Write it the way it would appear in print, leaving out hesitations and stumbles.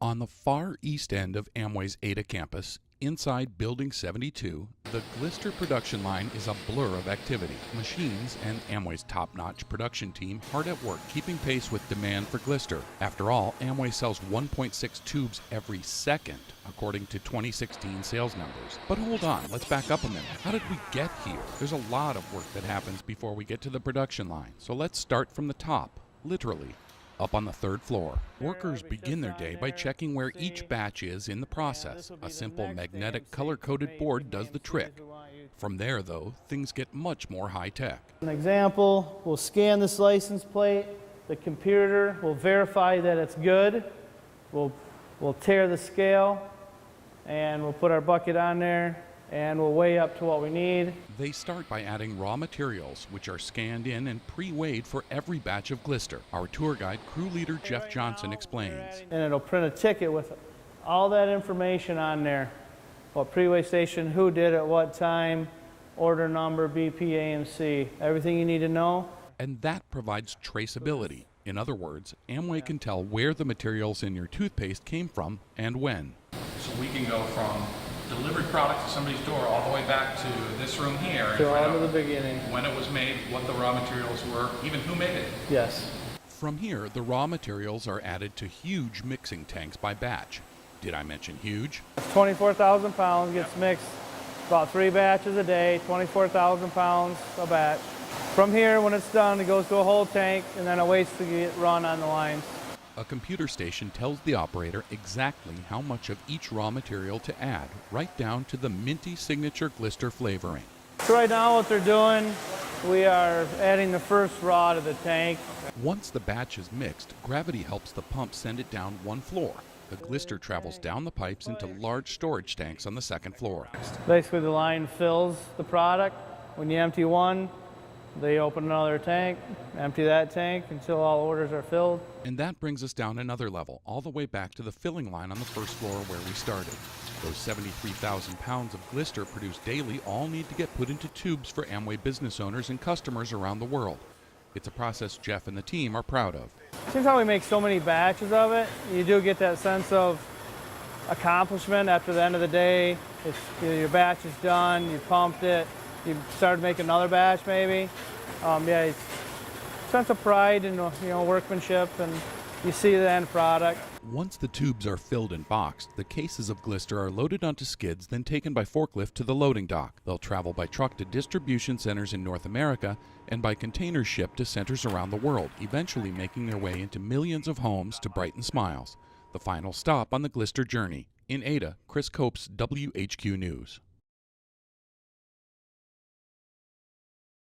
On the far east end of Amway's Ada campus, inside Building 72, the glister production line is a blur of activity. Machines and Amway's top-notch production team hard at work keeping pace with demand for glister. After all, Amway sells 1.6 tubes every second, according to 2016 sales numbers. But hold on, let's back up a minute. How did we get here? There's a lot of work that happens before we get to the production line. So let's start from the top, literally. Up on the third floor, workers begin their day by checking where each batch is in the process. A simple magnetic color-coded board does the trick. From there, though, things get much more high-tech. An example, we'll scan this license plate. The computer will verify that it's good. We'll tear the scale, and we'll put our bucket on there, and we'll weigh up to what we need. They start by adding raw materials, which are scanned in and pre-weighed for every batch of glister. Our tour guide, crew leader Jeff Johnson, explains. And it'll print a ticket with all that information on there. What pre-weigh station, who did it, what time, order number, BP, AMC, everything you need to know. And that provides traceability. In other words, Amway can tell where the materials in your toothpaste came from and when. So we can go from delivered product to somebody's door all the way back to this room here. So all to the beginning. When it was made, what the raw materials were, even who made it. Yes. From here, the raw materials are added to huge mixing tanks by batch. Did I mention huge? 24,000 pounds gets mixed about 3 batches a day, 24,000 pounds a batch. From here, when it's done, it goes to a whole tank and then it waits to get run on the lines. A computer station tells the operator exactly how much of each raw material to add, right down to the minty signature glister flavoring. So right now what they're doing, we are adding the first raw to the tank. Once the batch is mixed, gravity helps the pump send it down one floor. The glister travels down the pipes into large storage tanks on the second floor. Basically the line fills the product. When you empty one, they open another tank, empty that tank until all orders are filled. And that brings us down another level, all the way back to the filling line on the first floor where we started. Those 73,000 pounds of glister produced daily all need to get put into tubes for Amway business owners and customers around the world. It's a process Jeff and the team are proud of. Since how we make so many batches of it, you do get that sense of accomplishment after the end of the day. It's, your batch is done, you pumped it, you started making another batch maybe. Yeah, it's a sense of pride and workmanship, and you see the end product. Once the tubes are filled and boxed, the cases of glister are loaded onto skids, then taken by forklift to the loading dock. They'll travel by truck to distribution centers in North America and by container ship to centers around the world, eventually making their way into millions of homes to brighten smiles. The final stop on the glister journey. In Ada, Chris Copes, WHQ News.